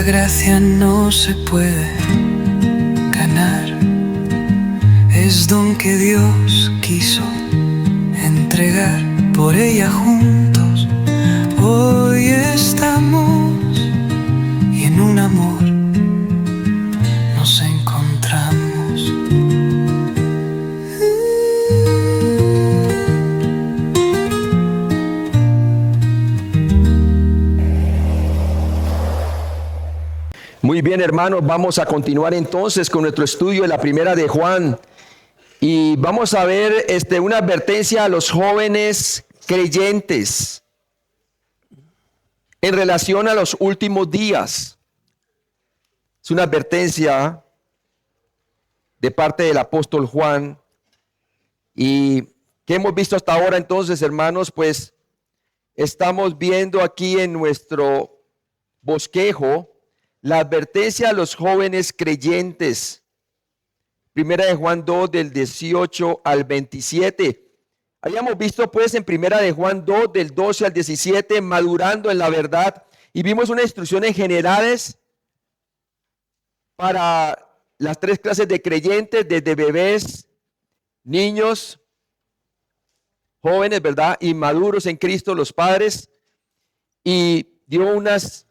gracia no se puede ganar, es don que Dios quiso entregar. Por ella juntos hoy estamos y en un amor nos encontramos. Muy bien, hermanos, vamos a continuar entonces con nuestro estudio de la primera de Juan y vamos a ver una advertencia a los jóvenes creyentes en relación a los últimos días. Es una advertencia de parte del apóstol Juan. ¿Y qué hemos visto hasta ahora entonces, hermanos? Pues estamos viendo aquí en nuestro bosquejo la advertencia a los jóvenes creyentes. Primera de Juan 2, del 18 al 27. Habíamos visto pues en Primera de Juan 2, del 12 al 17, madurando en la verdad. Y vimos unas instrucciones generales para las tres clases de creyentes, desde bebés, niños, jóvenes, ¿verdad? Y maduros en Cristo, los padres. Y dio unas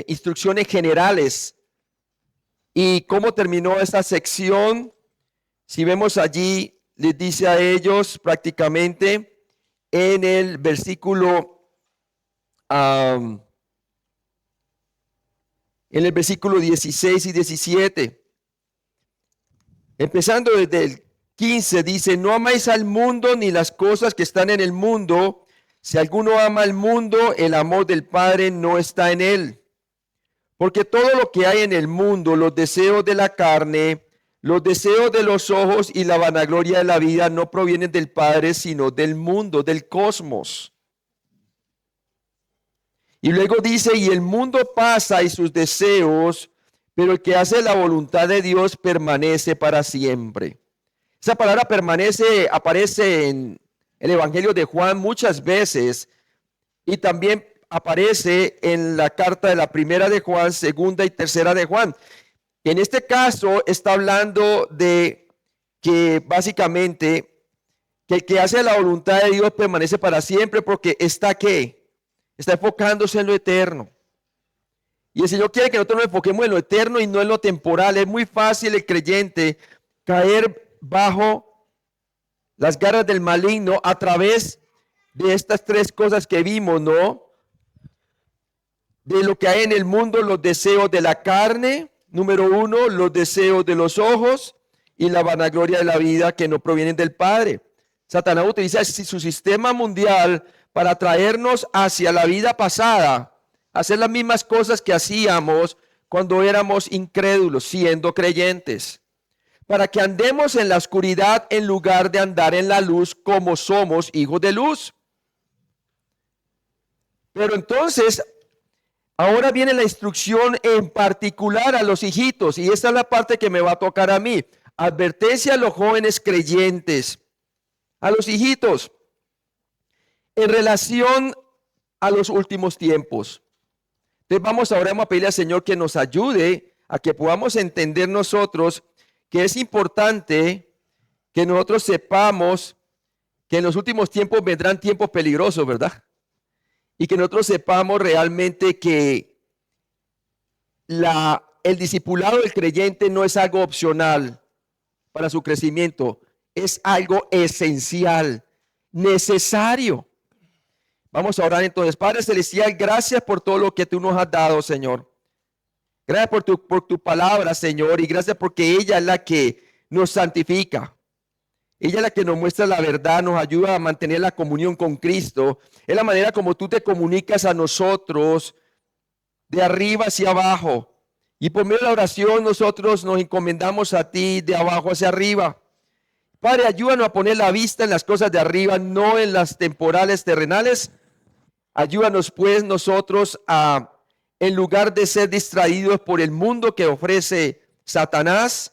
instrucciones generales. ¿Y cómo terminó esta sección? Si vemos allí, les dice a ellos prácticamente en el versículo 16 y 17. Empezando desde el 15, dice: no amáis al mundo ni las cosas que están en el mundo. Si alguno ama al mundo, el amor del Padre no está en él. Porque todo lo que hay en el mundo, los deseos de la carne, los deseos de los ojos y la vanagloria de la vida, no provienen del Padre, sino del mundo, del cosmos. Y luego dice: y el mundo pasa y sus deseos, pero el que hace la voluntad de Dios permanece para siempre. Esa palabra permanece aparece en el Evangelio de Juan muchas veces y también aparece en la carta de la primera de Juan, segunda y tercera de Juan. En este caso está hablando de que básicamente que el que hace la voluntad de Dios permanece para siempre, porque está enfocándose en lo eterno. Y el Señor quiere que nosotros nos enfoquemos en lo eterno y no en lo temporal. Es muy fácil el creyente caer bajo las garras del maligno a través de estas tres cosas que vimos, ¿no? De lo que hay en el mundo, los deseos de la carne, número uno, los deseos de los ojos y la vanagloria de la vida que no provienen del Padre. Satanás utiliza su sistema mundial para traernos hacia la vida pasada, hacer las mismas cosas que hacíamos cuando éramos incrédulos, siendo creyentes, para que andemos en la oscuridad en lugar de andar en la luz como somos hijos de luz. Pero entonces, ahora viene la instrucción en particular a los hijitos, y esta es la parte que me va a tocar a mí. Advertencia a los jóvenes creyentes, a los hijitos, en relación a los últimos tiempos. Entonces vamos a pedirle al Señor que nos ayude a que podamos entender nosotros que es importante que nosotros sepamos que en los últimos tiempos vendrán tiempos peligrosos, ¿verdad? Y que nosotros sepamos realmente que el discipulado del creyente no es algo opcional para su crecimiento, es algo esencial, necesario. Vamos a orar entonces. Padre Celestial, gracias por todo lo que tú nos has dado, Señor. Gracias por tu palabra, Señor, y gracias porque ella es la que nos santifica. Ella es la que nos muestra la verdad, nos ayuda a mantener la comunión con Cristo. Es la manera como tú te comunicas a nosotros de arriba hacia abajo. Y por medio de la oración nosotros nos encomendamos a ti de abajo hacia arriba. Padre, ayúdanos a poner la vista en las cosas de arriba, no en las temporales, terrenales. Ayúdanos pues nosotros a, en lugar de ser distraídos por el mundo que ofrece Satanás,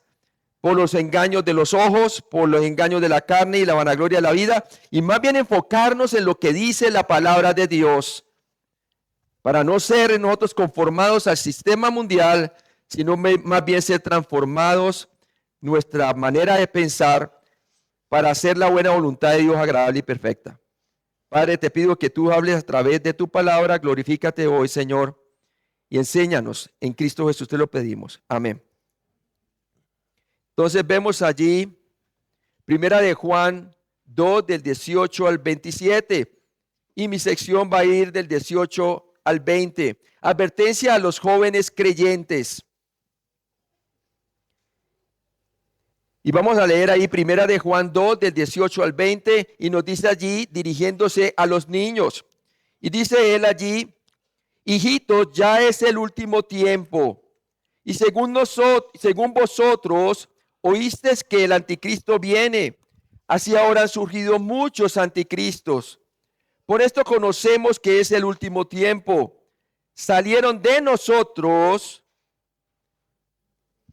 por los engaños de los ojos, por los engaños de la carne y la vanagloria de la vida, y más bien enfocarnos en lo que dice la palabra de Dios. para no ser nosotros conformados al sistema mundial, sino más bien ser transformados nuestra manera de pensar para hacer la buena voluntad de Dios agradable y perfecta. Padre, te pido que tú hables a través de tu palabra, glorifícate hoy, Señor, y enséñanos. En Cristo Jesús te lo pedimos. Amén. Entonces vemos allí, primera de Juan 2, del 18 al 27, y mi sección va a ir del 18 al 20. Advertencia a los jóvenes creyentes. Y vamos a leer ahí primera de Juan 2 del 18 al 20 y nos dice allí dirigiéndose a los niños. Y dice él allí, hijitos, ya es el último tiempo. Y según vosotros oísteis que el anticristo viene. Así ahora han surgido muchos anticristos. Por esto conocemos que es el último tiempo. Salieron de nosotros,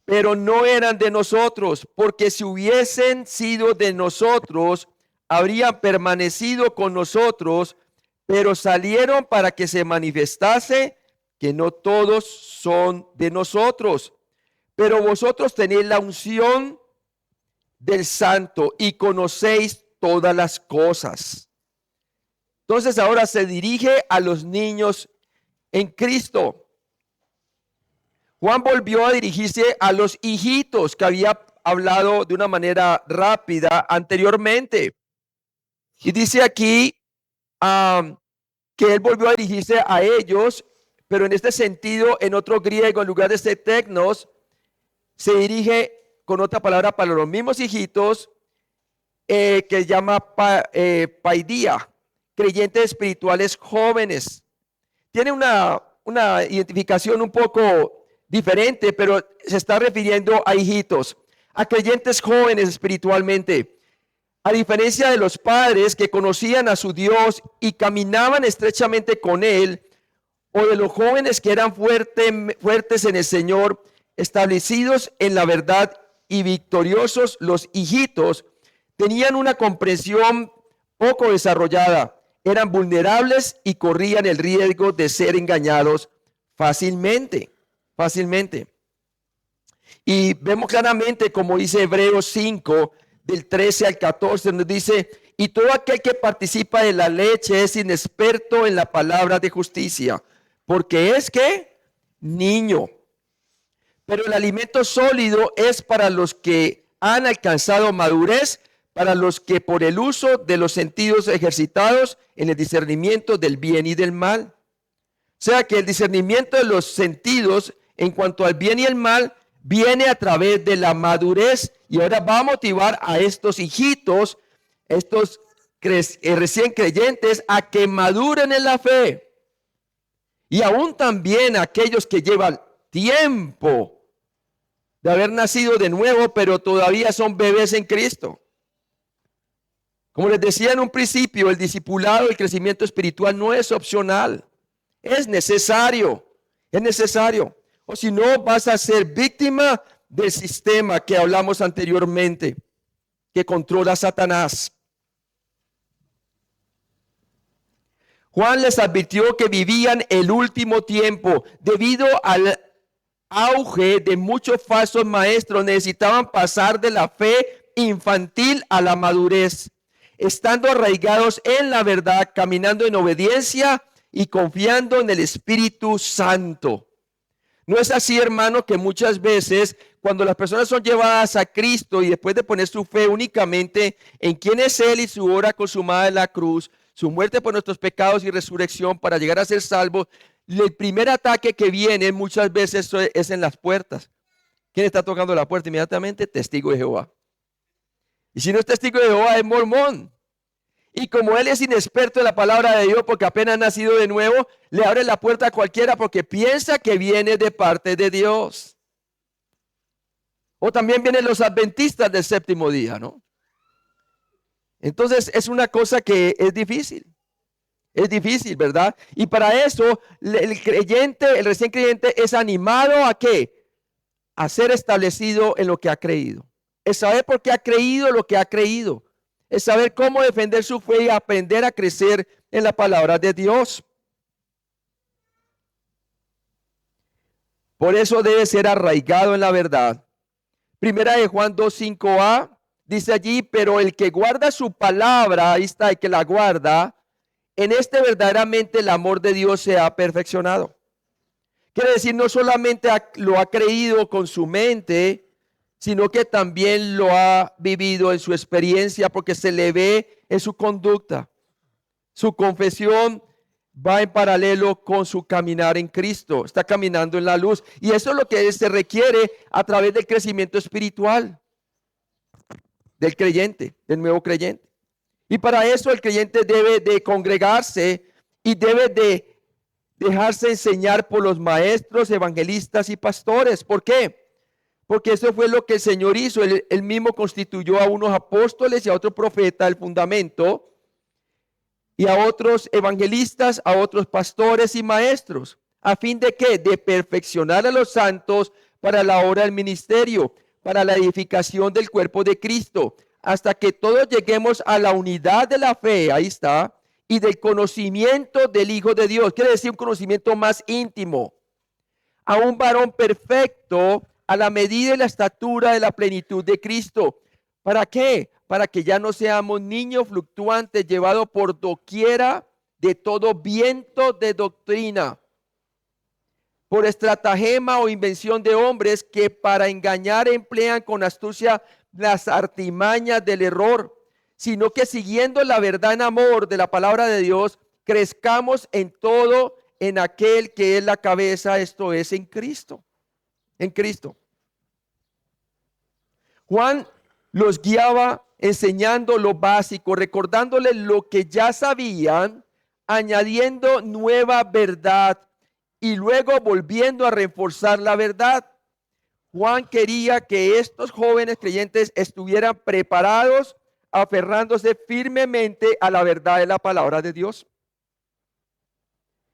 pero no eran de nosotros, porque si hubiesen sido de nosotros, habrían permanecido con nosotros, pero salieron para que se manifestase que no todos son de nosotros. Pero vosotros tenéis la unción del Santo y conocéis todas las cosas. Entonces ahora se dirige a los niños en Cristo. Juan volvió a dirigirse a los hijitos que había hablado de una manera rápida anteriormente. Y dice aquí que él volvió a dirigirse a ellos, pero en este sentido, en otro griego, en lugar de ser tecnos, se dirige con otra palabra para los mismos hijitos que llama paidía, creyentes espirituales jóvenes. Tiene una identificación un poco diferente, pero se está refiriendo a hijitos, a creyentes jóvenes espiritualmente. A diferencia de los padres que conocían a su Dios y caminaban estrechamente con Él, o de los jóvenes que eran fuertes en el Señor, establecidos en la verdad y victoriosos, los hijitos tenían una comprensión poco desarrollada, eran vulnerables y corrían el riesgo de ser engañados fácilmente. Y vemos claramente, como dice Hebreos 5, del 13 al 14, nos dice, y todo aquel que participa de la leche es inexperto en la palabra de justicia, porque es que niño. Pero el alimento sólido es para los que han alcanzado madurez, para los que por el uso de los sentidos ejercitados en el discernimiento del bien y del mal. O sea que el discernimiento de los sentidos en cuanto al bien y el mal viene a través de la madurez, y ahora va a motivar a estos hijitos, estos recién creyentes, a que maduren en la fe. Y aún también aquellos que llevan tiempo de haber nacido de nuevo, pero todavía son bebés en Cristo. Como les decía en un principio, el discipulado, el crecimiento espiritual no es opcional, es necesario, O si no, vas a ser víctima del sistema que hablamos anteriormente, que controla a Satanás. Juan les advirtió que vivían el último tiempo. Debido al auge de muchos falsos maestros, necesitaban pasar de la fe infantil a la madurez, estando arraigados en la verdad, caminando en obediencia y confiando en el Espíritu Santo. No es así, hermano, que muchas veces cuando las personas son llevadas a Cristo y después de poner su fe únicamente en quién es Él y su obra consumada en la cruz, su muerte por nuestros pecados y resurrección para llegar a ser salvos, el primer ataque que viene muchas veces es en las puertas. ¿Quién está tocando la puerta inmediatamente? Testigo de Jehová. Y si no es testigo de Jehová, es mormón. Y como él es inexperto en la palabra de Dios porque apenas ha nacido de nuevo, le abre la puerta a cualquiera porque piensa que viene de parte de Dios. O también vienen los adventistas del séptimo día, ¿no? Entonces es una cosa que es difícil. Es difícil, ¿verdad? Y para eso el creyente, el recién creyente es animado ¿a qué? A ser establecido en lo que ha creído. Es saber por qué ha creído lo que ha creído. Es saber cómo defender su fe y aprender a crecer en la palabra de Dios. Por eso debe ser arraigado en la verdad. Primera de Juan 2:5a dice allí, pero el que guarda su palabra, ahí está, el que la guarda, en este verdaderamente el amor de Dios se ha perfeccionado. Quiere decir, no solamente lo ha creído con su mente, sino que también lo ha vivido en su experiencia, porque se le ve en su conducta. Su confesión va en paralelo con su caminar en Cristo. Está caminando en la luz. Y eso es lo que se requiere a través del crecimiento espiritual del creyente, del nuevo creyente. Y para eso el creyente debe de congregarse y debe de dejarse enseñar por los maestros, evangelistas y pastores. ¿Por qué? Porque eso fue lo que el Señor hizo. Él mismo constituyó a unos apóstoles y a otro profeta el fundamento, y a otros evangelistas, a otros pastores y maestros. ¿A fin de qué? De perfeccionar a los santos para la obra del ministerio, para la edificación del cuerpo de Cristo, hasta que todos lleguemos a la unidad de la fe, ahí está, y del conocimiento del Hijo de Dios. Quiere decir un conocimiento más íntimo, a un varón perfecto, a la medida y la estatura de la plenitud de Cristo. ¿Para qué? Para que ya no seamos niños fluctuantes llevados por doquiera de todo viento de doctrina, por estratagema o invención de hombres que para engañar emplean con astucia las artimañas del error, sino que siguiendo la verdad en amor de la palabra de Dios, crezcamos en todo en aquel que es la cabeza, esto es en Cristo. En Cristo. Juan los guiaba enseñando lo básico, recordándoles lo que ya sabían, añadiendo nueva verdad y luego volviendo a reforzar la verdad. Juan quería que estos jóvenes creyentes estuvieran preparados, aferrándose firmemente a la verdad de la palabra de Dios.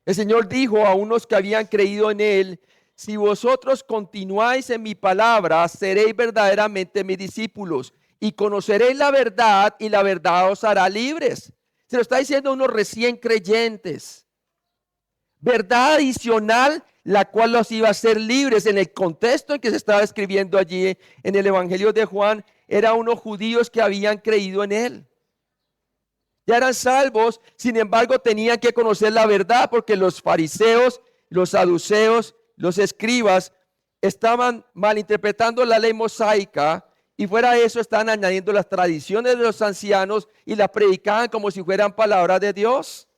El Señor dijo a unos que habían creído en Él: si vosotros continuáis en mi palabra, seréis verdaderamente mis discípulos y conoceréis la verdad y la verdad os hará libres. Se lo está diciendo a unos recién creyentes. Verdad adicional, la cual los iba a hacer libres. En el contexto en que se estaba escribiendo allí en el Evangelio de Juan, eran unos judíos que habían creído en Él. Ya eran salvos, sin embargo tenían que conocer la verdad, porque los fariseos, los saduceos, los escribas estaban malinterpretando la ley mosaica, y fuera de eso estaban añadiendo las tradiciones de los ancianos y las predicaban como si fueran palabras de Dios.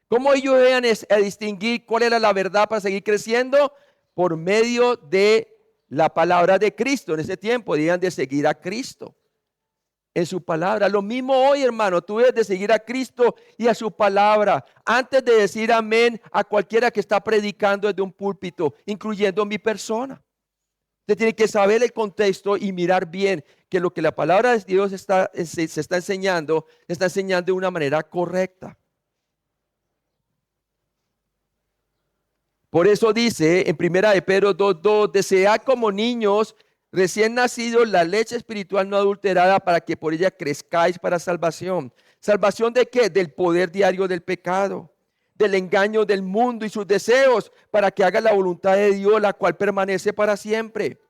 ¿Cómo ellos iban a distinguir cuál era la verdad para seguir creciendo? Por medio de la palabra de Cristo. En ese tiempo debían de seguir a Cristo en su palabra. Lo mismo hoy, hermano, tú debes de seguir a Cristo y a su palabra antes de decir amén a cualquiera que está predicando desde un púlpito, incluyendo mi persona. Usted tiene que saber el contexto y mirar bien que lo que la palabra de Dios se está enseñando de una manera correcta. Por eso dice en 1 de Pedro 2:2, desead como niños recién nacidos la leche espiritual no adulterada, para que por ella crezcáis para salvación. ¿Salvación de qué? Del poder diario del pecado, del engaño del mundo y sus deseos, para que haga la voluntad de Dios, la cual permanece para siempre.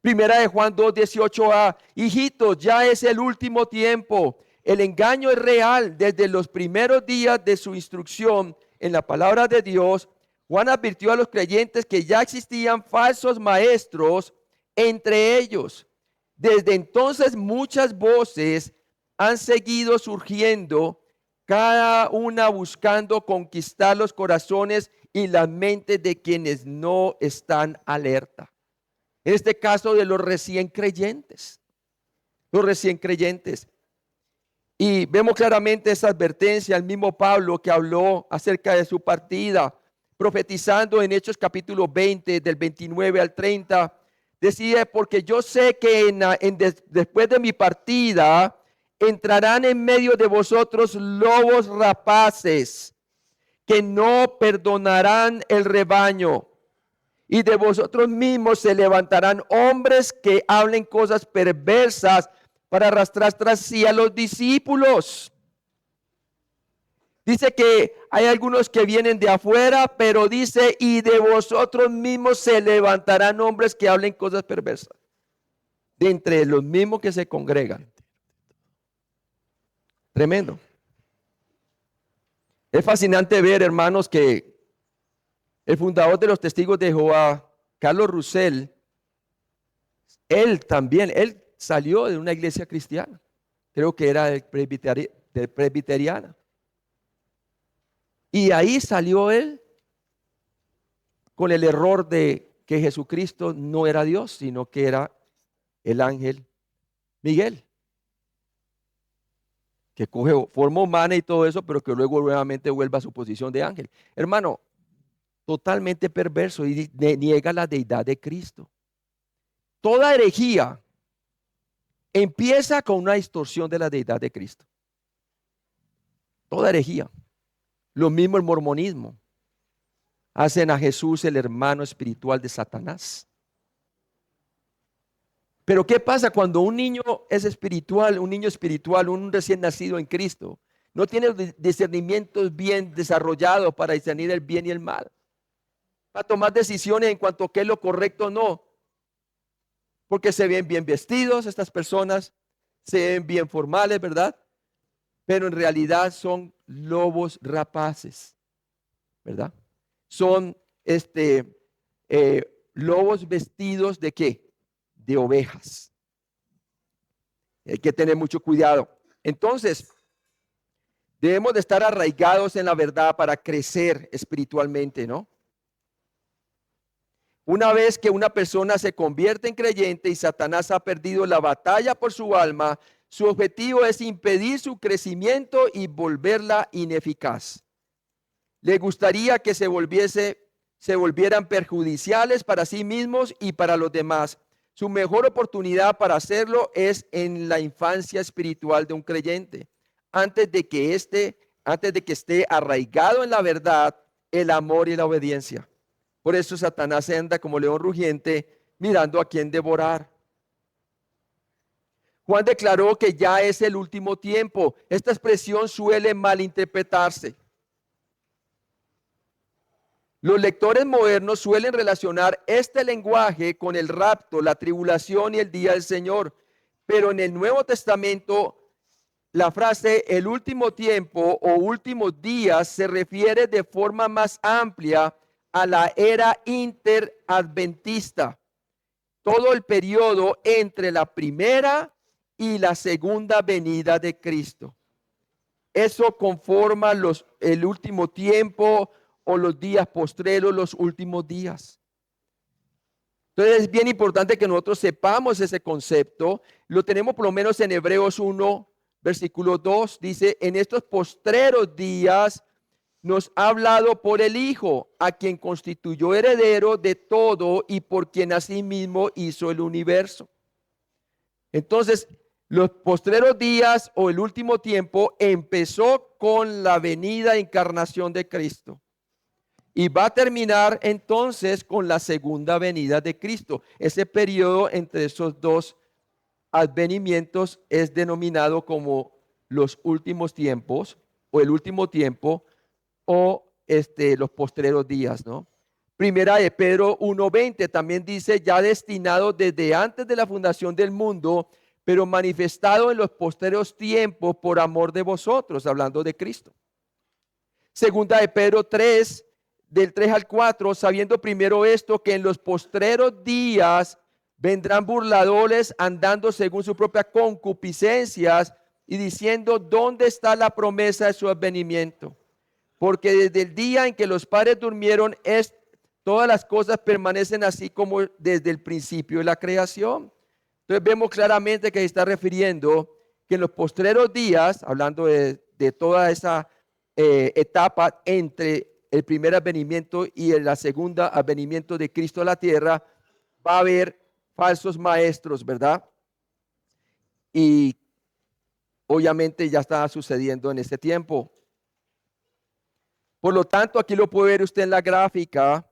1 de Juan 2:18a, hijitos, ya es el último tiempo. El engaño es real. Desde los primeros días de su instrucción en la palabra de Dios, Juan advirtió a los creyentes que ya existían falsos maestros entre ellos. Desde entonces muchas voces han seguido surgiendo, cada una buscando conquistar los corazones y las mentes de quienes no están alerta. En este caso de los recién creyentes. Los recién creyentes. Y vemos claramente esa advertencia al mismo Pablo, que habló acerca de su partida, profetizando en Hechos capítulo 20, del 29 al 30. Decía: porque yo sé que después de mi partida entrarán en medio de vosotros lobos rapaces, que no perdonarán el rebaño. Y de vosotros mismos se levantarán hombres que hablen cosas perversas para arrastrar tras sí a los discípulos. Dice que hay algunos que vienen de afuera, pero dice, y de vosotros mismos se levantarán hombres que hablen cosas perversas. De entre los mismos que se congregan. Tremendo. Es fascinante ver, hermanos, que el fundador de los Testigos de Jehová, Carlos Russell, él salió de una iglesia cristiana. Creo que era del presbiteriana. Y ahí salió él con el error de que Jesucristo no era Dios, sino que era el ángel Miguel, que coge forma humana y todo eso, pero que luego nuevamente vuelve a su posición de ángel. Hermano, totalmente perverso y niega la deidad de Cristo. Toda herejía empieza con una distorsión de la deidad de Cristo. Toda herejía. Lo mismo el mormonismo. Hacen a Jesús el hermano espiritual de Satanás. Pero ¿qué pasa cuando un niño es espiritual, un recién nacido en Cristo? No tiene discernimientos bien desarrollados para discernir el bien y el mal. Para tomar decisiones en cuanto a qué es lo correcto o no. Porque se ven bien vestidos estas personas, se ven bien formales, ¿verdad? Pero en realidad son lobos rapaces, ¿verdad? Son lobos vestidos ¿de qué? De ovejas. Hay que tener mucho cuidado. Entonces, debemos de estar arraigados en la verdad para crecer espiritualmente, ¿no? Una vez que una persona se convierte en creyente y Satanás ha perdido la batalla por su alma, su objetivo es impedir su crecimiento y volverla ineficaz. Le gustaría que se volvieran perjudiciales para sí mismos y para los demás. Su mejor oportunidad para hacerlo es en la infancia espiritual de un creyente, antes de que esté arraigado en la verdad, el amor y la obediencia. Por eso Satanás anda como león rugiente, mirando a quién devorar. Juan declaró que ya es el último tiempo. Esta expresión suele malinterpretarse. Los lectores modernos suelen relacionar este lenguaje con el rapto, la tribulación y el día del Señor. Pero en el Nuevo Testamento, la frase el último tiempo o últimos días se refiere de forma más amplia a la era interadventista. Todo el periodo entre la primera y la segunda venida de Cristo. Eso conforma el último tiempo o los días postreros, los últimos días. Entonces es bien importante que nosotros sepamos ese concepto. Lo tenemos por lo menos en Hebreos 1, versículo 2. Dice, en estos postreros días nos ha hablado por el Hijo, a quien constituyó heredero de todo y por quien asimismo hizo el universo. Entonces, los postreros días o el último tiempo empezó con la venida e encarnación de Cristo. Y va a terminar entonces con la segunda venida de Cristo. Ese periodo entre esos dos advenimientos es denominado como los últimos tiempos o el último tiempo o los postreros días, ¿no? Primera de Pedro 1:20 también dice, ya destinado desde antes de la fundación del mundo, pero manifestado en los postreros tiempos por amor de vosotros, hablando de Cristo. Segunda de Pedro 3, del 3 al 4, sabiendo primero esto, que en los postreros días vendrán burladores andando según sus propias concupiscencias y diciendo, ¿dónde está la promesa de su advenimiento? Porque desde el día en que los padres durmieron, todas las cosas permanecen así como desde el principio de la creación. Entonces vemos claramente que se está refiriendo que en los postreros días, hablando de toda esa etapa entre el primer advenimiento y la segunda advenimiento de Cristo a la tierra, va a haber falsos maestros, ¿verdad? Y obviamente ya está sucediendo en este tiempo. Por lo tanto, aquí lo puede ver usted en la gráfica,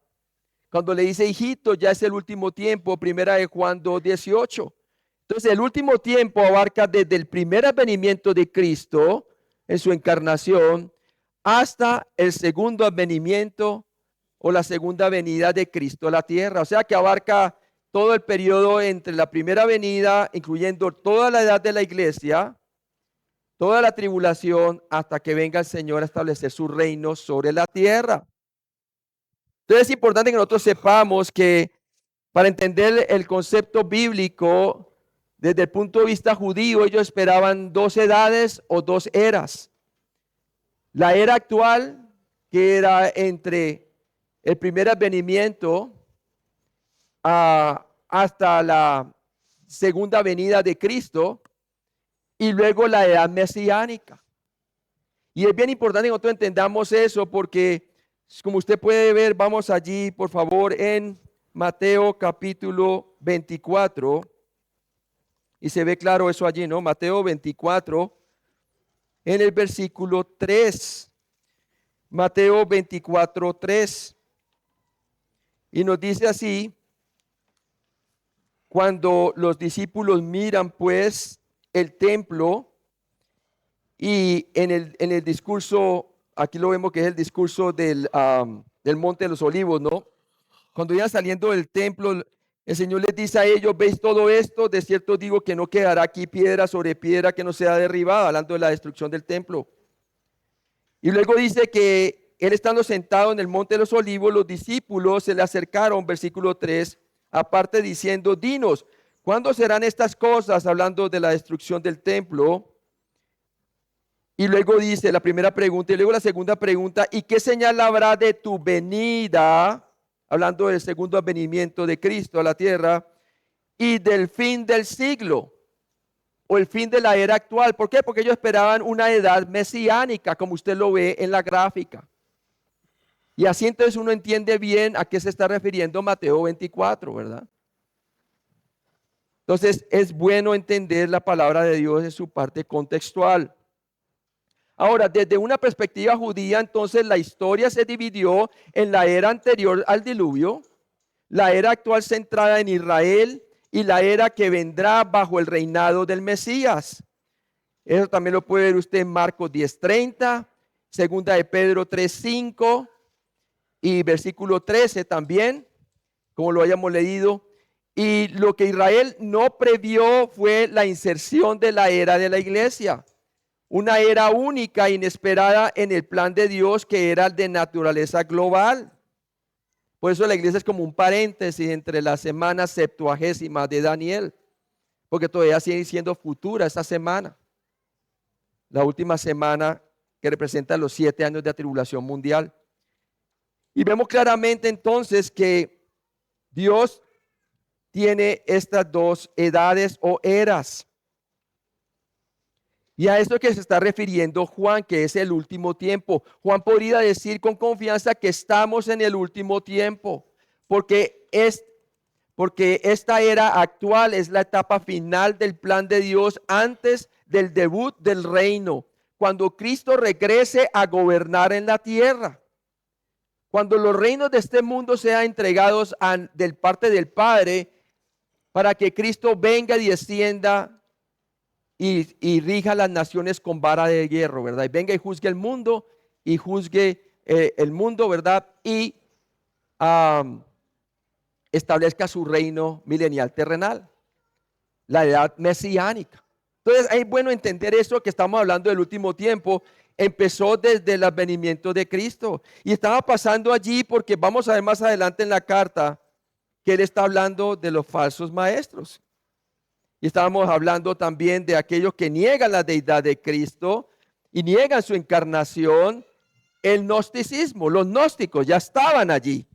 cuando le dice hijito, ya es el último tiempo, primera de Juan 2:18. Entonces, el último tiempo abarca desde el primer advenimiento de Cristo en su encarnación hasta el segundo advenimiento o la segunda venida de Cristo a la tierra. O sea que abarca todo el periodo entre la primera venida, incluyendo toda la edad de la iglesia, toda la tribulación, hasta que venga el Señor a establecer su reino sobre la tierra. Entonces es importante que nosotros sepamos que para entender el concepto bíblico, desde el punto de vista judío, ellos esperaban dos edades o dos eras. La era actual, que era entre el primer advenimiento hasta la segunda venida de Cristo, y luego la edad mesiánica. Y es bien importante que nosotros entendamos eso porque, como usted puede ver, vamos allí, por favor, en Mateo capítulo 24. Y se ve claro eso allí, ¿no? Mateo 24, en el versículo 3. Mateo 24, 3. Y nos dice así: cuando los discípulos miran pues el templo, y en el discurso, aquí lo vemos que es el discurso del Monte de los Olivos, ¿no? Cuando iban saliendo del templo, el Señor les dice a ellos: ¿veis todo esto? De cierto digo que no quedará aquí piedra sobre piedra que no sea derribada, hablando de la destrucción del templo. Y luego dice que él, estando sentado en el Monte de los Olivos, los discípulos se le acercaron, versículo 3, aparte, diciendo: dinos, ¿cuándo serán estas cosas? Hablando de la destrucción del templo. Y luego dice la primera pregunta, y luego la segunda pregunta: ¿y qué señal habrá de tu venida? Hablando del segundo advenimiento de Cristo a la tierra, y del fin del siglo, o el fin de la era actual. ¿Por qué? Porque ellos esperaban una edad mesiánica, como usted lo ve en la gráfica. Y así entonces uno entiende bien a qué se está refiriendo Mateo 24, ¿verdad? Entonces es bueno entender la palabra de Dios en su parte contextual. Ahora, desde una perspectiva judía, entonces la historia se dividió en la era anterior al diluvio, la era actual centrada en Israel y la era que vendrá bajo el reinado del Mesías. Eso también lo puede ver usted en Marcos 10:30, segunda de Pedro 3:5 y versículo 13 también, como lo hayamos leído. Y lo que Israel no previó fue la inserción de la era de la iglesia. Una era única, inesperada en el plan de Dios, que era de naturaleza global. Por eso la iglesia es como un paréntesis entre la semana septuagésima de Daniel, porque todavía sigue siendo futura esta semana. La última semana que representa los 7 años de tribulación mundial. Y vemos claramente entonces que Dios tiene estas dos edades o eras. Y a esto que se está refiriendo Juan, que es el último tiempo. Juan podría decir con confianza que estamos en el último tiempo, porque esta era actual es la etapa final del plan de Dios antes del debut del reino, cuando Cristo regrese a gobernar en la tierra. Cuando los reinos de este mundo sean entregados del parte del Padre, para que Cristo venga y descienda y rija las naciones con vara de hierro, ¿verdad? Y venga y juzgue el mundo, el mundo, ¿verdad? Y establezca su reino milenial terrenal, la edad mesiánica. Entonces es bueno entender eso, que estamos hablando del último tiempo. Empezó desde el advenimiento de Cristo y estaba pasando allí, porque vamos a ver más adelante en la carta que él está hablando de los falsos maestros. Y estábamos hablando también de aquellos que niegan la deidad de Cristo y niegan su encarnación. El gnosticismo, los gnósticos ya estaban allí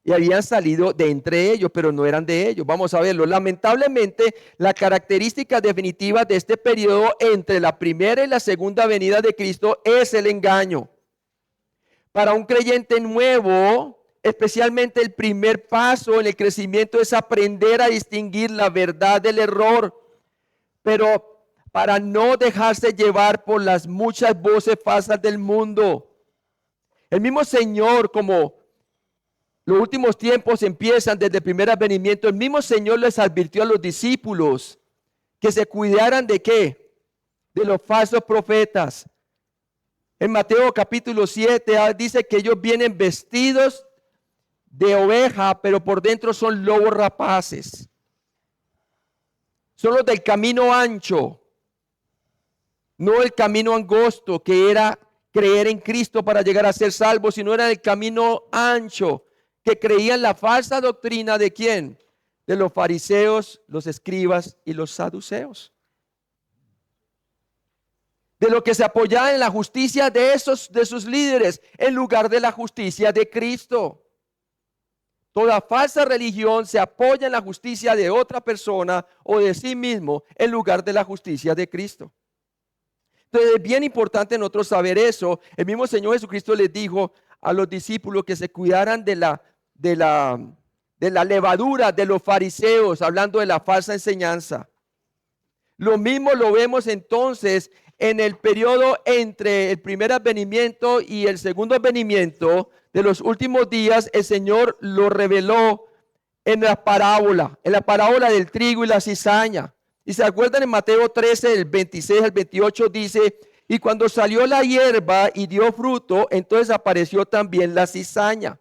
y habían salido de entre ellos, pero no eran de ellos. Vamos a verlo. Lamentablemente, la característica definitiva de este periodo entre la primera y la segunda venida de Cristo es el engaño. Para un creyente nuevo, especialmente el primer paso en el crecimiento es aprender a distinguir la verdad del error, pero para no dejarse llevar por las muchas voces falsas del mundo. El mismo Señor, como los últimos tiempos empiezan desde el primer advenimiento, el mismo Señor les advirtió a los discípulos que se cuidaran de ¿qué? De los falsos profetas. En Mateo capítulo 7 dice que ellos vienen vestidos de oveja, pero por dentro son lobos rapaces. Son los del camino ancho, no el camino angosto, que era creer en Cristo para llegar a ser salvo, sino era el camino ancho, que creían la falsa doctrina de ¿quién? De los fariseos, los escribas y los saduceos. De lo que se apoyaba en la justicia de sus líderes, en lugar de la justicia de Cristo. Toda falsa religión se apoya en la justicia de otra persona o de sí mismo en lugar de la justicia de Cristo. Entonces es bien importante nosotros saber eso. El mismo Señor Jesucristo les dijo a los discípulos que se cuidaran de la levadura de los fariseos, hablando de la falsa enseñanza. Lo mismo lo vemos entonces en el periodo entre el primer advenimiento y el segundo advenimiento de los últimos días. El Señor lo reveló en la parábola del trigo y la cizaña. Y se acuerdan en Mateo 13, del 26 al 28, dice: y cuando salió la hierba y dio fruto, entonces apareció también la cizaña.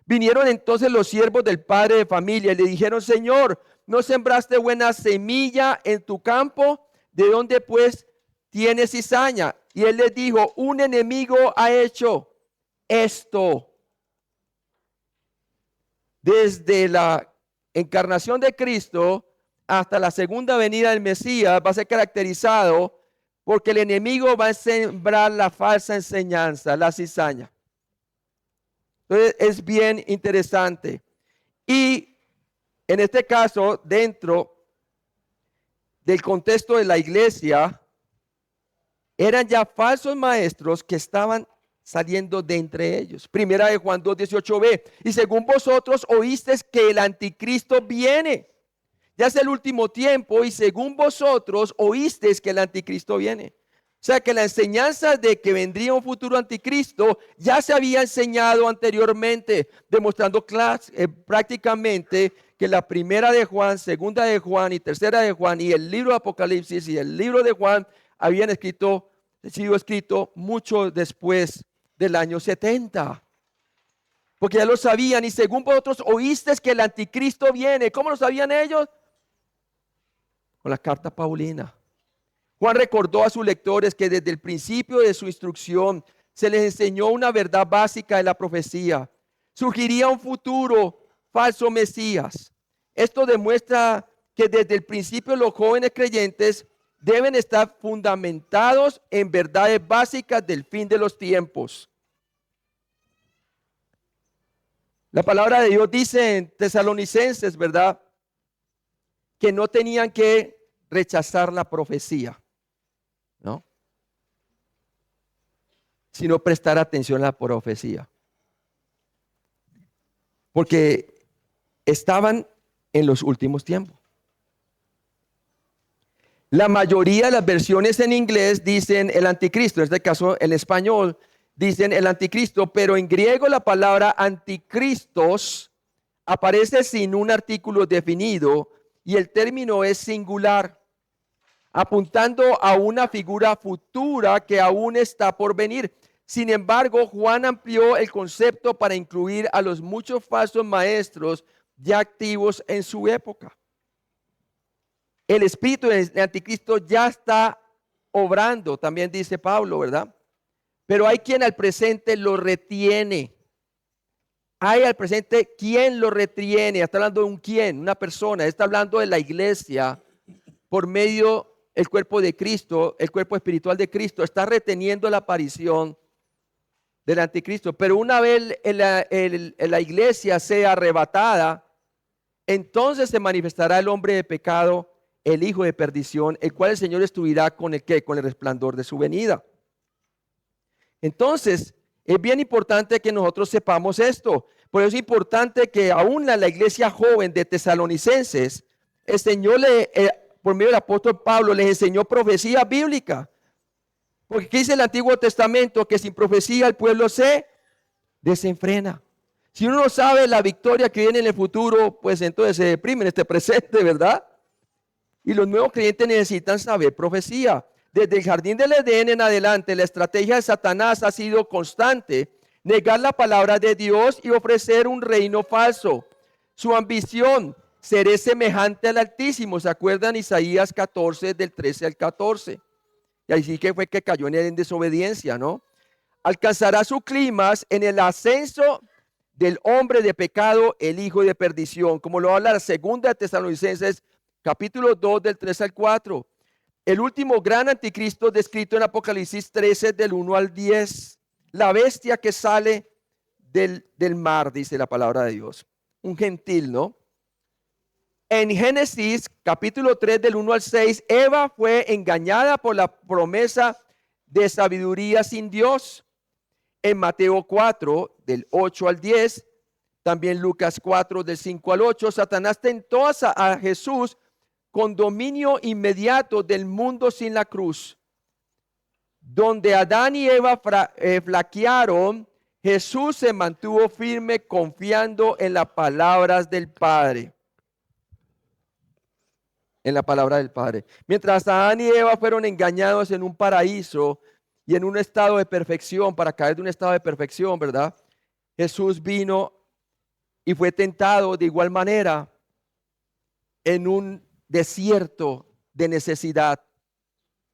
Vinieron entonces los siervos del padre de familia y le dijeron: Señor, ¿no sembraste buena semilla en tu campo? ¿De dónde pues tienes cizaña? Y él les dijo: un enemigo ha hecho esto. Desde la encarnación de Cristo hasta la segunda venida del Mesías va a ser caracterizado porque el enemigo va a sembrar la falsa enseñanza, la cizaña. Entonces es bien interesante. Y en este caso, dentro del contexto de la iglesia, eran ya falsos maestros que estaban saliendo de entre ellos. Primera de Juan 2:18b. Y según vosotros oísteis que el anticristo viene. Ya es el último tiempo y según vosotros oísteis que el anticristo viene. O sea que la enseñanza de que vendría un futuro anticristo ya se había enseñado anteriormente, demostrando prácticamente que la primera de Juan, segunda de Juan y tercera de Juan y el libro de Apocalipsis y el libro de Juan habían sido escrito mucho después del año 70. Porque ya lo sabían. Y según vosotros oísteis que el anticristo viene. ¿Cómo lo sabían ellos? Con la carta paulina. Juan recordó a sus lectores que desde el principio de su instrucción se les enseñó una verdad básica de la profecía. Surgiría un futuro falso Mesías. Esto demuestra que desde el principio los jóvenes creyentes deben estar fundamentados en verdades básicas del fin de los tiempos. La palabra de Dios dice en Tesalonicenses, ¿verdad?, que no tenían que rechazar la profecía, ¿no?, sino prestar atención a la profecía. Porque estaban en los últimos tiempos. La mayoría de las versiones en inglés dicen el anticristo, en este caso en español dicen el anticristo, pero en griego la palabra anticristos aparece sin un artículo definido y el término es singular, apuntando a una figura futura que aún está por venir. Sin embargo, Juan amplió el concepto para incluir a los muchos falsos maestros ya activos en su época. El espíritu del anticristo ya está obrando, también dice Pablo, ¿verdad? Pero hay quien al presente lo retiene. Hay al presente quien lo retiene. Está hablando de un quién, una persona. Está hablando de la iglesia por medio del cuerpo de Cristo, el cuerpo espiritual de Cristo. Está reteniendo la aparición del anticristo. Pero una vez la iglesia sea arrebatada, entonces se manifestará el hombre de pecado, el hijo de perdición, el cual el Señor destruirá con el ¿qué? Con el resplandor de su venida. Entonces, es bien importante que nosotros sepamos esto. Por eso es importante que aún a la iglesia joven de Tesalonicenses, el Señor por medio del apóstol Pablo les enseñó profecía bíblica. Porque aquí dice el Antiguo Testamento que sin profecía el pueblo se desenfrena. Si uno no sabe la victoria que viene en el futuro, pues entonces se deprime en este presente, ¿verdad? Y los nuevos creyentes necesitan saber profecía. Desde el jardín del Edén en adelante, la estrategia de Satanás ha sido constante: negar la palabra de Dios y ofrecer un reino falso. Su ambición: seré semejante al Altísimo. ¿Se acuerdan Isaías 14, del 13 al 14? Y ahí sí que fue que cayó en desobediencia, ¿no? Alcanzará su clímax en el ascenso del hombre de pecado, el hijo de perdición, como lo habla la segunda de Tesalonicenses, capítulo 2, del 3 al 4. El último gran anticristo descrito en Apocalipsis 13, del 1 al 10. La bestia que sale del mar, dice la palabra de Dios. Un gentil, ¿no? En Génesis capítulo 3 del 1 al 6, Eva fue engañada por la promesa de sabiduría sin Dios. En Mateo 4 del 8 al 10, también Lucas 4 del 5 al 8, Satanás tentó a Jesús con dominio inmediato del mundo sin la cruz. Donde Adán y Eva flaquearon, Jesús se mantuvo firme confiando en las palabras del Padre. En la palabra del Padre. Mientras Adán y Eva fueron engañados en un paraíso y en un estado de perfección, para caer de un estado de perfección, ¿verdad? Jesús vino y fue tentado de igual manera en un desierto de necesidad,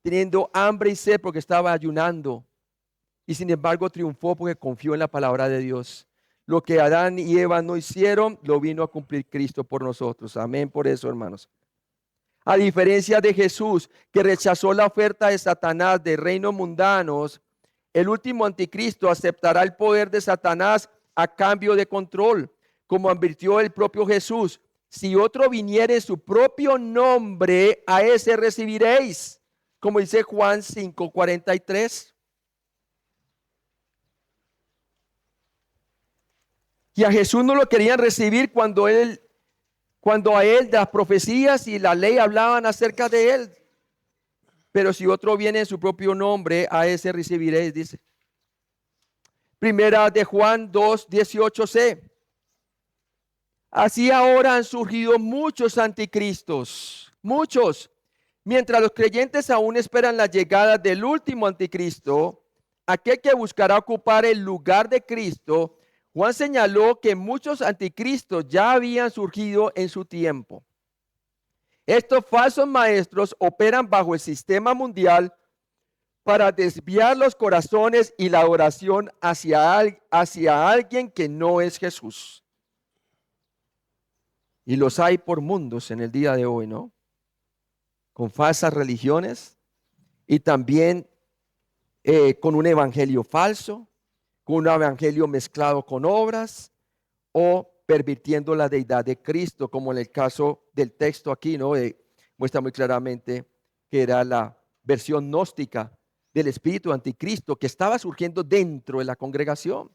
teniendo hambre y sed porque estaba ayunando. Y sin embargo triunfó porque confió en la palabra de Dios. Lo que Adán y Eva no hicieron, lo vino a cumplir Cristo por nosotros. Amén por eso, hermanos. A diferencia de Jesús, que rechazó la oferta de Satanás de reinos mundanos, el último anticristo aceptará el poder de Satanás a cambio de control, como advirtió el propio Jesús: si otro viniere en su propio nombre, a ese recibiréis, como dice Juan 5:43. Y a Jesús no lo querían recibir cuando a él las profecías y la ley hablaban acerca de él. Pero si otro viene en su propio nombre, a ese recibiréis, dice. Primera de Juan 2:18c. Así ahora han surgido muchos anticristos, muchos. Mientras los creyentes aún esperan la llegada del último anticristo, aquel que buscará ocupar el lugar de Cristo, Juan señaló que muchos anticristos ya habían surgido en su tiempo. Estos falsos maestros operan bajo el sistema mundial para desviar los corazones y la oración hacia alguien que no es Jesús. Y los hay por mundos en el día de hoy, ¿no? Con falsas religiones y también con un evangelio falso, con un evangelio mezclado con obras o pervirtiendo la deidad de Cristo, como en el caso del texto aquí, ¿no? Muestra muy claramente que era la versión gnóstica del espíritu anticristo que estaba surgiendo dentro de la congregación.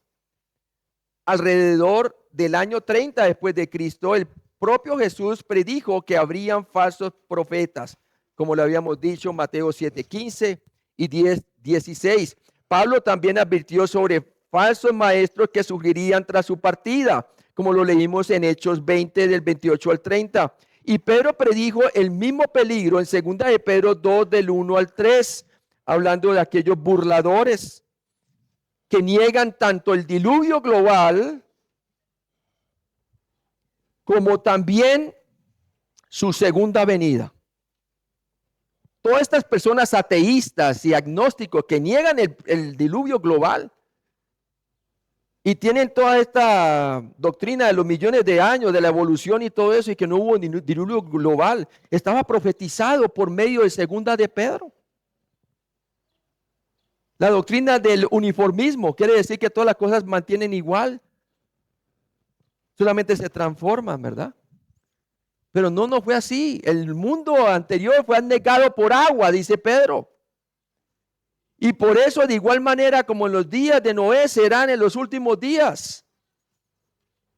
Alrededor del año 30 después de Cristo, el propio Jesús predijo que habrían falsos profetas, como lo habíamos dicho, Mateo 7:15 y 10:16. Pablo también advirtió sobre falsos maestros que surgirían tras su partida, como lo leímos en Hechos 20 del 28 al 30. Y Pedro predijo el mismo peligro en 2 de Pedro 2 del 1 al 3, hablando de aquellos burladores que niegan tanto el diluvio global como también su segunda venida. Todas estas personas ateístas y agnósticos que niegan el diluvio global y tienen toda esta doctrina de los millones de años, de la evolución y todo eso, y que no hubo diluvio global, estaba profetizado por medio de 2 de Pedro. La doctrina del uniformismo quiere decir que todas las cosas mantienen igual, solamente se transforman, ¿verdad? Pero no fue así. El mundo anterior fue anegado por agua, dice Pedro. Y por eso, de igual manera como en los días de Noé, serán en los últimos días.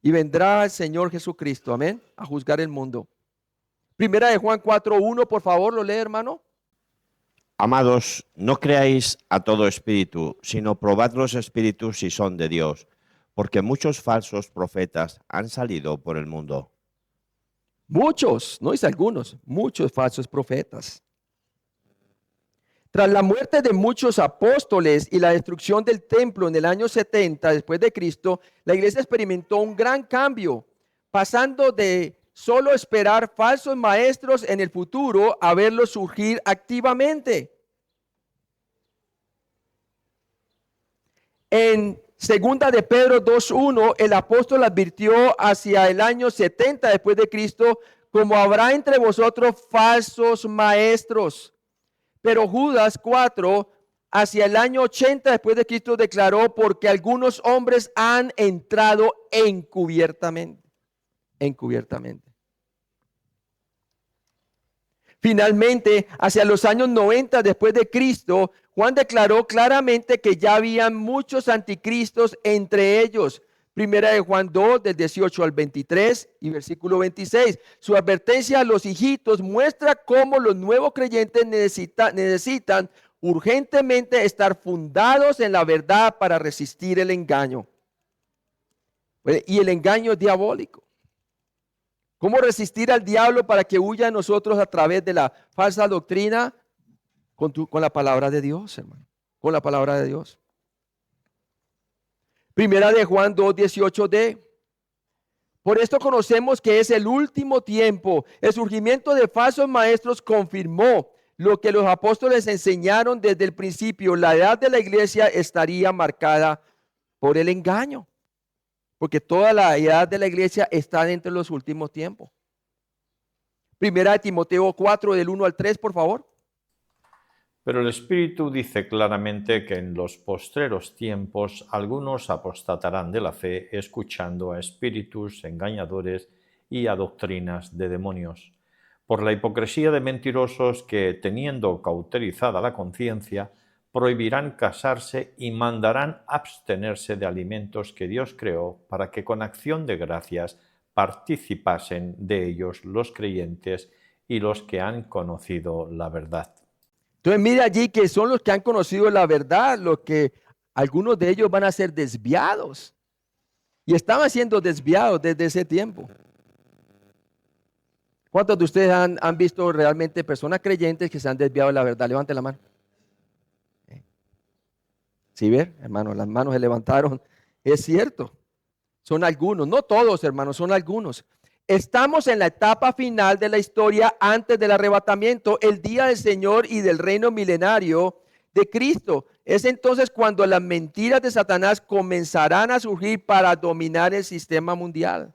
Y vendrá el Señor Jesucristo, amén, a juzgar el mundo. Primera de Juan 4:1, por favor, lo lee, hermano. Amados, no creáis a todo espíritu, sino probad los espíritus si son de Dios, porque muchos falsos profetas han salido por el mundo. Muchos, no dice algunos, muchos falsos profetas. Tras la muerte de muchos apóstoles y la destrucción del templo en el año 70 después de Cristo, la iglesia experimentó un gran cambio, pasando de solo esperar falsos maestros en el futuro a verlos surgir activamente. En segunda de Pedro 2:1, el apóstol advirtió hacia el año 70 después de Cristo, como habrá entre vosotros falsos maestros. Pero Judas 4, hacia el año 80 después de Cristo, declaró, porque algunos hombres han entrado encubiertamente. Encubiertamente. Finalmente, hacia los años 90 después de Cristo, Juan declaró claramente que ya habían muchos anticristos entre ellos. Primera de Juan 2, del 18 al 23 y versículo 26. Su advertencia a los hijitos muestra cómo los nuevos creyentes necesitan urgentemente estar fundados en la verdad para resistir el engaño. Y el engaño es diabólico. ¿Cómo resistir al diablo para que huya de nosotros a través de la falsa doctrina? Con la palabra de Dios, hermano. Con la palabra de Dios. Primera de Juan 2:18d. Por esto conocemos que es el último tiempo. El surgimiento de falsos maestros confirmó lo que los apóstoles enseñaron desde el principio. La edad de la iglesia estaría marcada por el engaño. Porque toda la edad de la iglesia está dentro de los últimos tiempos. Primera de Timoteo 4, del 1 al 3, por favor. Pero el Espíritu dice claramente que en los postreros tiempos algunos apostatarán de la fe, escuchando a espíritus engañadores y a doctrinas de demonios, por la hipocresía de mentirosos que, teniendo cauterizada la conciencia, prohibirán casarse y mandarán abstenerse de alimentos que Dios creó para que con acción de gracias participasen de ellos los creyentes y los que han conocido la verdad. Entonces mire allí que son los que han conocido la verdad, los que algunos de ellos van a ser desviados. Y estaban siendo desviados desde ese tiempo. ¿Cuántos de ustedes han visto realmente personas creyentes que se han desviado de la verdad? Levante la mano. ¿Sí ven, hermano? Las manos se levantaron. Es cierto. Son algunos, no todos, hermanos, son algunos. Estamos en la etapa final de la historia antes del arrebatamiento, el día del Señor y del reino milenario de Cristo. Es entonces cuando las mentiras de Satanás comenzarán a surgir para dominar el sistema mundial.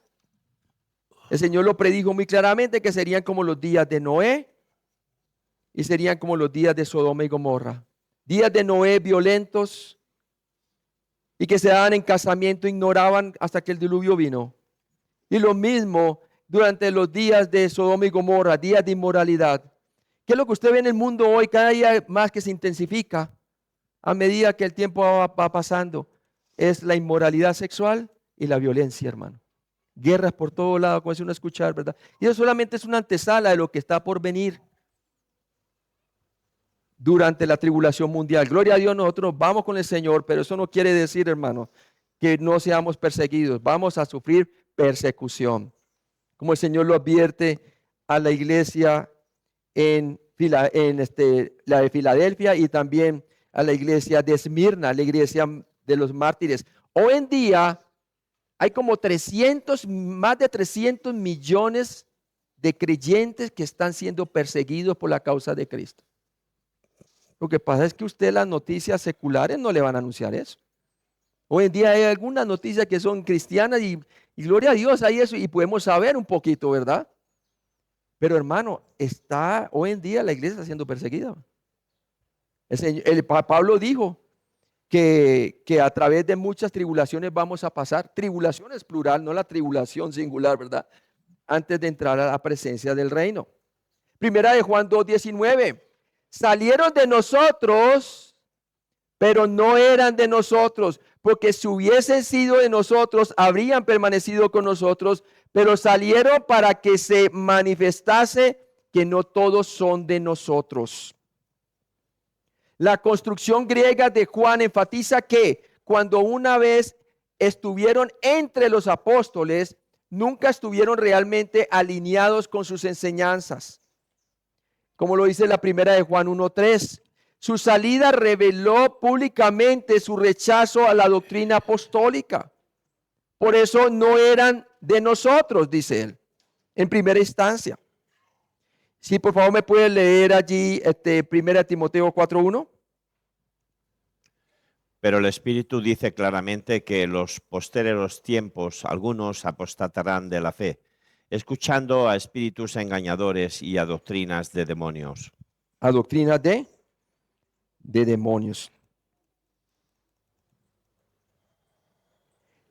El Señor lo predijo muy claramente que serían como los días de Noé y serían como los días de Sodoma y Gomorra. Días de Noé violentos y que se daban en casamiento, ignoraban hasta que el diluvio vino. Y lo mismo durante los días de Sodoma y Gomorra, días de inmoralidad. ¿Qué es lo que usted ve en el mundo hoy? Cada día más que se intensifica a medida que el tiempo va pasando. Es la inmoralidad sexual y la violencia, hermano. Guerras por todos lados, como es uno escuchar, ¿verdad? Y eso solamente es una antesala de lo que está por venir durante la tribulación mundial. Gloria a Dios, nosotros vamos con el Señor, pero eso no quiere decir, hermano, que no seamos perseguidos. Vamos a sufrir persecución. Como el Señor lo advierte a la iglesia la de Filadelfia y también a la iglesia de Esmirna, la iglesia de los mártires. Hoy en día hay como más de 300 millones de creyentes que están siendo perseguidos por la causa de Cristo. Lo que pasa es que usted las noticias seculares no le van a anunciar eso. Hoy en día hay algunas noticias que son cristianas y gloria a Dios hay eso y podemos saber un poquito, ¿verdad? Pero hermano, hoy en día la iglesia está siendo perseguida. Pablo dijo que a través de muchas tribulaciones vamos a pasar. Tribulaciones plural, no la tribulación singular, ¿verdad? Antes de entrar a la presencia del reino. Primera de Juan 2:19. Salieron de nosotros, pero no eran de nosotros, porque si hubiesen sido de nosotros, habrían permanecido con nosotros, pero salieron para que se manifestase que no todos son de nosotros. La construcción griega de Juan enfatiza que cuando una vez estuvieron entre los apóstoles, nunca estuvieron realmente alineados con sus enseñanzas. Como lo dice la primera de Juan 1:3. Su salida reveló públicamente su rechazo a la doctrina apostólica. Por eso no eran de nosotros, dice él, en primera instancia. Si por favor me puede leer allí 1 Timoteo 4:1. Pero el Espíritu dice claramente que en los posteriores tiempos algunos apostatarán de la fe, escuchando a espíritus engañadores y a doctrinas de demonios. A doctrina de demonios.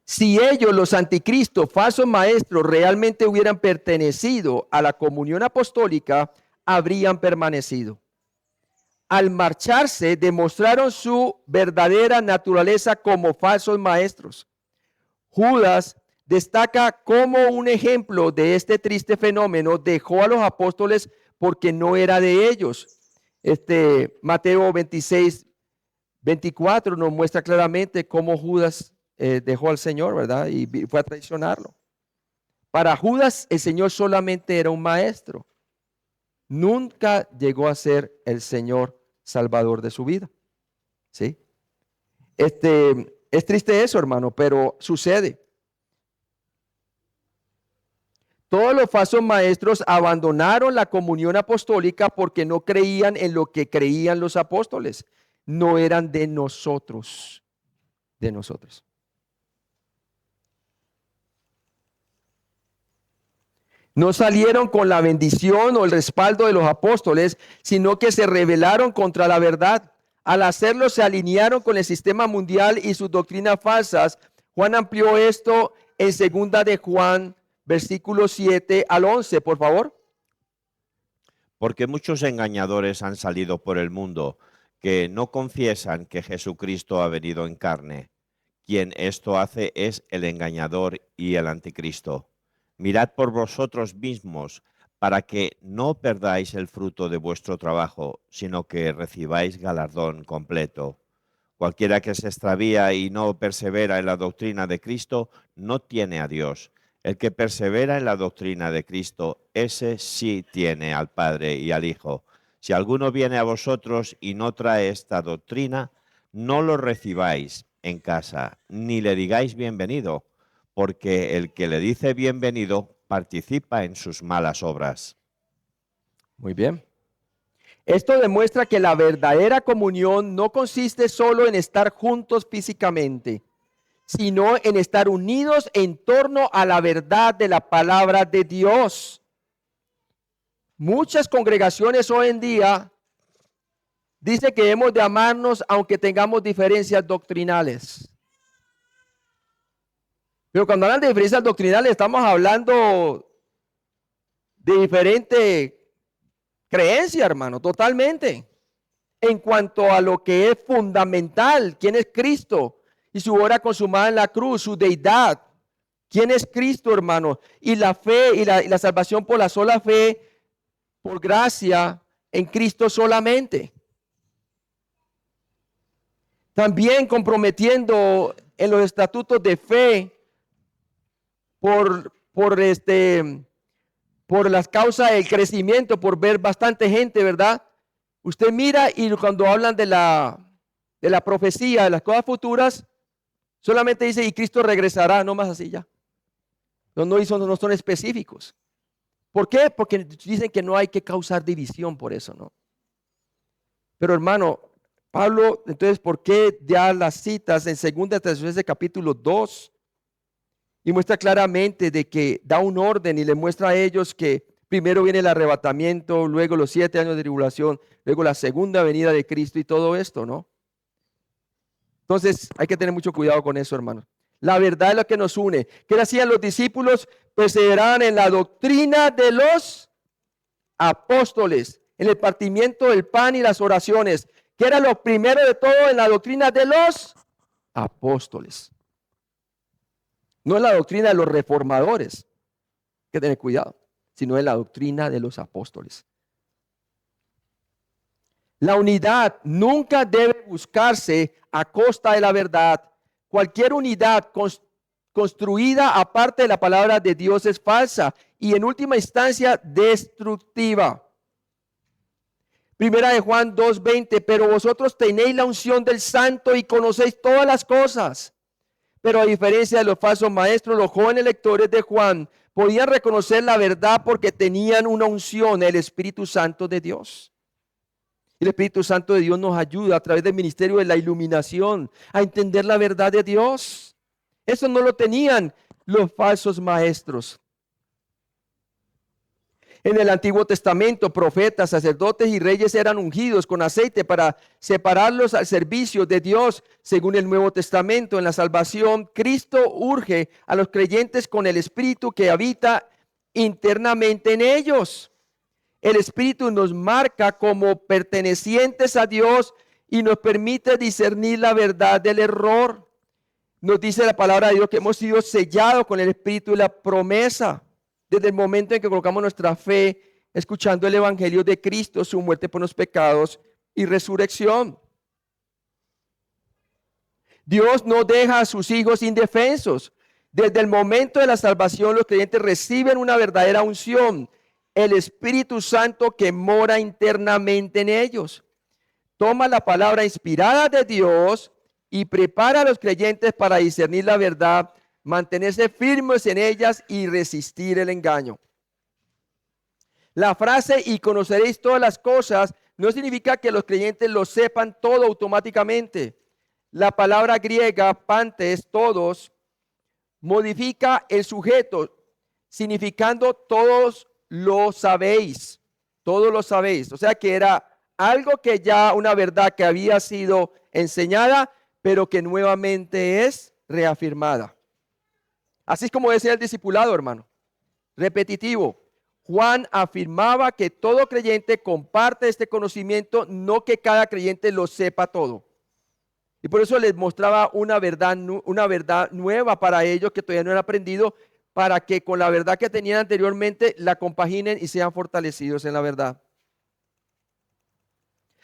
Si ellos, los anticristos, falsos maestros, realmente hubieran pertenecido a la comunión apostólica, habrían permanecido. Al marcharse, demostraron su verdadera naturaleza como falsos maestros. Judas destaca como un ejemplo de este triste fenómeno, dejó a los apóstoles porque no era de ellos. Mateo 26:24 nos muestra claramente cómo Judas dejó al Señor, ¿verdad? Y fue a traicionarlo. Para Judas, el Señor solamente era un maestro. Nunca llegó a ser el Señor Salvador de su vida. ¿Sí? Es triste eso, hermano, pero sucede. Todos los falsos maestros abandonaron la comunión apostólica porque no creían en lo que creían los apóstoles. No eran de nosotros. De nosotros. No salieron con la bendición o el respaldo de los apóstoles, sino que se rebelaron contra la verdad. Al hacerlo, se alinearon con el sistema mundial y sus doctrinas falsas. Juan amplió esto en 2 de Juan, versículos 7 al 11, por favor. Porque muchos engañadores han salido por el mundo, que no confiesan que Jesucristo ha venido en carne. Quien esto hace es el engañador y el anticristo. Mirad por vosotros mismos, para que no perdáis el fruto de vuestro trabajo, sino que recibáis galardón completo. Cualquiera que se extravía y no persevera en la doctrina de Cristo, no tiene a Dios. El que persevera en la doctrina de Cristo, ese sí tiene al Padre y al Hijo. Si alguno viene a vosotros y no trae esta doctrina, no lo recibáis en casa, ni le digáis bienvenido, porque el que le dice bienvenido participa en sus malas obras. Muy bien. Esto demuestra que la verdadera comunión no consiste solo en estar juntos físicamente, sino en estar unidos en torno a la verdad de la palabra de Dios. Muchas congregaciones hoy en día dicen que hemos de amarnos aunque tengamos diferencias doctrinales. Pero cuando hablan de diferencias doctrinales, estamos hablando de diferente creencia, hermano, totalmente. En cuanto a lo que es fundamental, quién es Cristo y su obra consumada en la cruz, su deidad. ¿Quién es Cristo, hermano? Y la fe y la salvación por la sola fe, por gracia en Cristo solamente. También comprometiendo en los estatutos de fe por las causas del crecimiento, por ver bastante gente, ¿verdad? Usted mira y cuando hablan de la profecía, de las cosas futuras, solamente dice, y Cristo regresará, no más así ya. No son específicos. ¿Por qué? Porque dicen que no hay que causar división por eso, ¿no? Pero hermano, Pablo, entonces, ¿por qué ya las citas en 2 Tesalonicenses capítulo 2? Y muestra claramente de que da un orden y le muestra a ellos que primero viene el arrebatamiento, luego los 7 años de tribulación, luego la segunda venida de Cristo y todo esto, ¿no? Entonces hay que tener mucho cuidado con eso, hermanos. La verdad es lo que nos une. ¿Qué hacían los discípulos? Perseveraban en la doctrina de los apóstoles, en el partimiento del pan y las oraciones. ¿Qué era lo primero de todo en la doctrina de los apóstoles? No es la doctrina de los reformadores, hay que tener cuidado, sino es la doctrina de los apóstoles. La unidad nunca debe buscarse a costa de la verdad. Cualquier unidad construida aparte de la palabra de Dios es falsa y en última instancia destructiva. Primera de Juan 2:20, pero vosotros tenéis la unción del Santo y conocéis todas las cosas. Pero a diferencia de los falsos maestros, los jóvenes lectores de Juan podían reconocer la verdad porque tenían una unción, el Espíritu Santo de Dios. El Espíritu Santo de Dios nos ayuda a través del ministerio de la iluminación a entender la verdad de Dios. Eso no lo tenían los falsos maestros. En el Antiguo Testamento, profetas, sacerdotes y reyes eran ungidos con aceite para separarlos al servicio de Dios. Según el Nuevo Testamento, en la salvación, Cristo urge a los creyentes con el Espíritu que habita internamente en ellos. El Espíritu nos marca como pertenecientes a Dios y nos permite discernir la verdad del error. Nos dice la palabra de Dios que hemos sido sellados con el Espíritu y la promesa. Desde el momento en que colocamos nuestra fe, escuchando el Evangelio de Cristo, su muerte por los pecados y resurrección. Dios no deja a sus hijos indefensos. Desde el momento de la salvación, los creyentes reciben una verdadera unción, el Espíritu Santo que mora internamente en ellos. Toma la palabra inspirada de Dios y prepara a los creyentes para discernir la verdad, mantenerse firmes en ellas y resistir el engaño. La frase "y conoceréis todas las cosas" no significa que los creyentes lo sepan todo automáticamente. La palabra griega pantes, todos, modifica el sujeto, significando todos lo sabéis, todos lo sabéis. O sea que era algo que ya, una verdad que había sido enseñada, pero que nuevamente es reafirmada. Así es como debe ser el discipulado, hermano. Repetitivo. Juan afirmaba que todo creyente comparte este conocimiento, no que cada creyente lo sepa todo. Y por eso les mostraba una verdad nueva para ellos que todavía no han aprendido, para que con la verdad que tenían anteriormente la compaginen y sean fortalecidos en la verdad.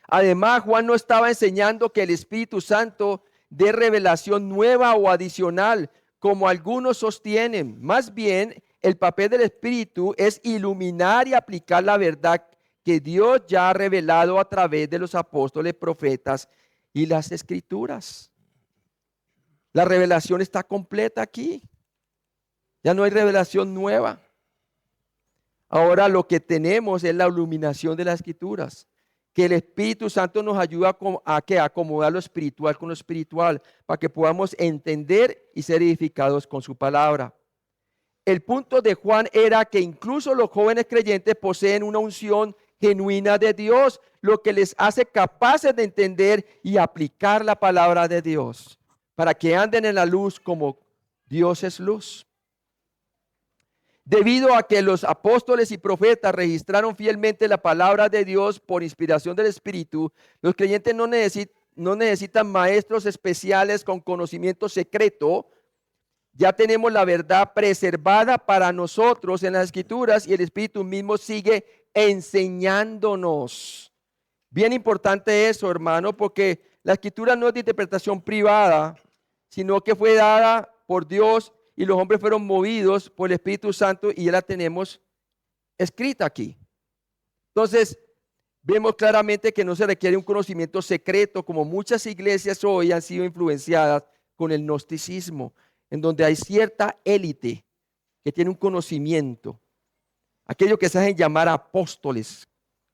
Además, Juan no estaba enseñando que el Espíritu Santo dé revelación nueva o adicional, como algunos sostienen. Más bien, el papel del Espíritu es iluminar y aplicar la verdad que Dios ya ha revelado a través de los apóstoles, profetas y las Escrituras. La revelación está completa aquí. Ya no hay revelación nueva. Ahora lo que tenemos es la iluminación de las Escrituras. Que el Espíritu Santo nos ayuda a acomodar lo espiritual con lo espiritual, para que podamos entender y ser edificados con su palabra. El punto de Juan era que incluso los jóvenes creyentes poseen una unción genuina de Dios, lo que les hace capaces de entender y aplicar la palabra de Dios, para que anden en la luz como Dios es luz. Debido a que los apóstoles y profetas registraron fielmente la palabra de Dios por inspiración del Espíritu, los creyentes no necesitan maestros especiales con conocimiento secreto. Ya tenemos la verdad preservada para nosotros en las Escrituras y el Espíritu mismo sigue enseñándonos. Bien importante eso, hermano, porque la Escritura no es de interpretación privada, sino que fue dada por Dios y los hombres fueron movidos por el Espíritu Santo y ya la tenemos escrita aquí. Entonces, vemos claramente que no se requiere un conocimiento secreto, como muchas iglesias hoy han sido influenciadas con el gnosticismo, en donde hay cierta élite que tiene un conocimiento. Aquellos que se hacen llamar apóstoles,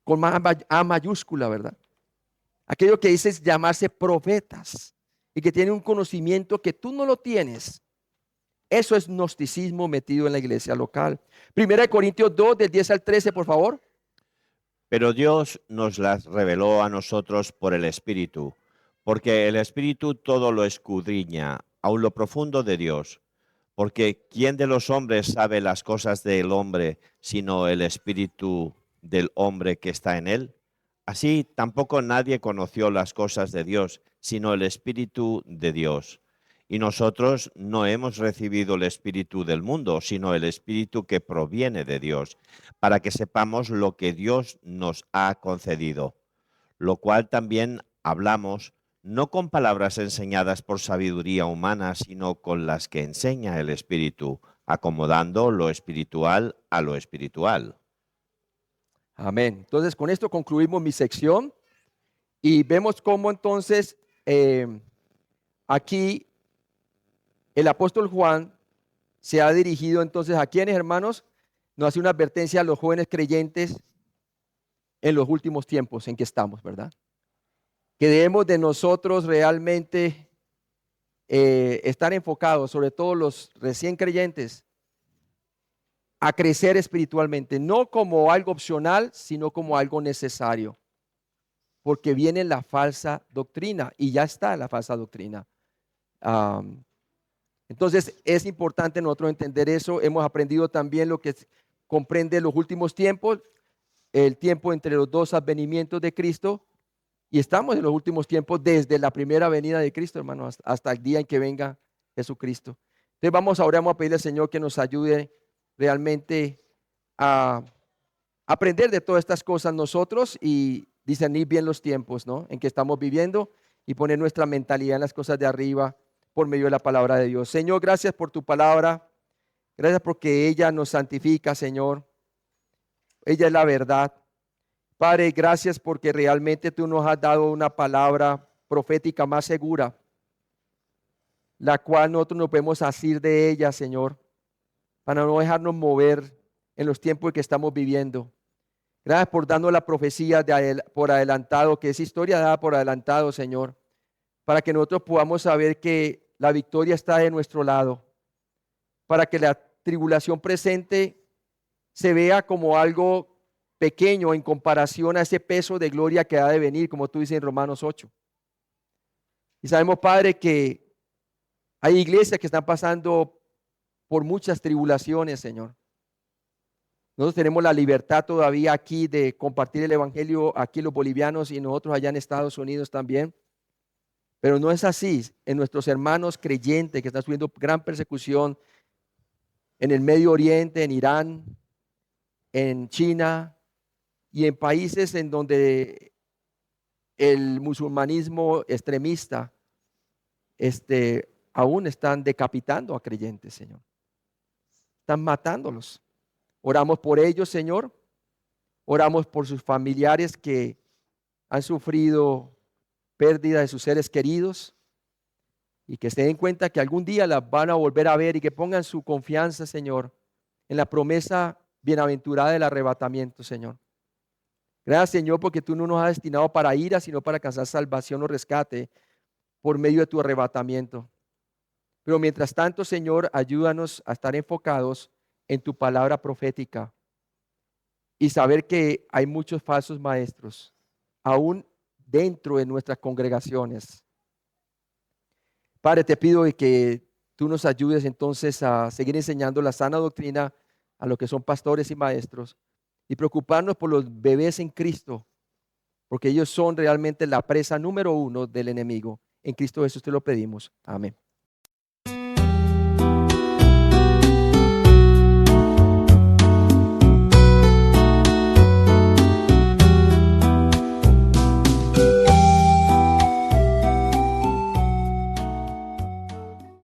con A mayúscula, ¿verdad? Aquellos que dicen llamarse profetas y que tienen un conocimiento que tú no lo tienes. Eso es gnosticismo metido en la iglesia local. Primera de Corintios 2, del 10 al 13, por favor. Pero Dios nos las reveló a nosotros por el Espíritu, porque el Espíritu todo lo escudriña, aun lo profundo de Dios. Porque ¿quién de los hombres sabe las cosas del hombre, sino el Espíritu del hombre que está en él? Así tampoco nadie conoció las cosas de Dios, sino el Espíritu de Dios. Y nosotros no hemos recibido el espíritu del mundo, sino el Espíritu que proviene de Dios, para que sepamos lo que Dios nos ha concedido, lo cual también hablamos, no con palabras enseñadas por sabiduría humana, sino con las que enseña el Espíritu, acomodando lo espiritual a lo espiritual. Amén. Entonces, con esto concluimos mi sección y vemos cómo entonces aquí el apóstol Juan se ha dirigido entonces a quienes, hermanos, nos hace una advertencia a los jóvenes creyentes en los últimos tiempos en que estamos, ¿verdad? Que debemos de nosotros realmente estar enfocados, sobre todo los recién creyentes, a crecer espiritualmente, no como algo opcional, sino como algo necesario, porque viene la falsa doctrina y ya está la falsa doctrina. Entonces es importante nosotros entender eso. Hemos aprendido también lo que comprende los últimos tiempos, el tiempo entre los dos advenimientos de Cristo, y estamos en los últimos tiempos desde la primera venida de Cristo, hermano, hasta el día en que venga Jesucristo. Entonces vamos a pedirle al Señor que nos ayude realmente a aprender de todas estas cosas nosotros y discernir bien los tiempos, ¿no?, en que estamos viviendo y poner nuestra mentalidad en las cosas de arriba por medio de la palabra de Dios. Señor, gracias por tu palabra. Gracias porque ella nos santifica, Señor. Ella es la verdad. Padre, gracias porque realmente tú nos has dado una palabra profética más segura, la cual nosotros nos podemos asir de ella, Señor, para no dejarnos mover en los tiempos que estamos viviendo. Gracias por darnos la profecía por adelantado, que es historia dada por adelantado, Señor, para que nosotros podamos saber que la victoria está de nuestro lado, para que la tribulación presente se vea como algo pequeño en comparación a ese peso de gloria que ha de venir, como tú dices en Romanos 8. Y sabemos, Padre, que hay iglesias que están pasando por muchas tribulaciones, Señor. Nosotros tenemos la libertad todavía aquí de compartir el evangelio, aquí los bolivianos y nosotros allá en Estados Unidos también. Pero no es así en nuestros hermanos creyentes que están sufriendo gran persecución en el Medio Oriente, en Irán, en China y en países en donde el musulmanismo extremista aún están decapitando a creyentes, Señor. Están matándolos. Oramos por ellos, Señor. Oramos por sus familiares que han sufrido pérdida de sus seres queridos y que se den cuenta que algún día las van a volver a ver y que pongan su confianza, Señor, en la promesa bienaventurada del arrebatamiento, Señor. Gracias, Señor, porque tú no nos has destinado para ira, sino para alcanzar salvación o rescate por medio de tu arrebatamiento. Pero mientras tanto, Señor, ayúdanos a estar enfocados en tu palabra profética y saber que hay muchos falsos maestros, aún dentro de nuestras congregaciones. Padre, te pido que tú nos ayudes entonces a seguir enseñando la sana doctrina a los que son pastores y maestros y preocuparnos por los bebés en Cristo, porque ellos son realmente la presa número 1 del enemigo. En Cristo Jesús te lo pedimos. Amén.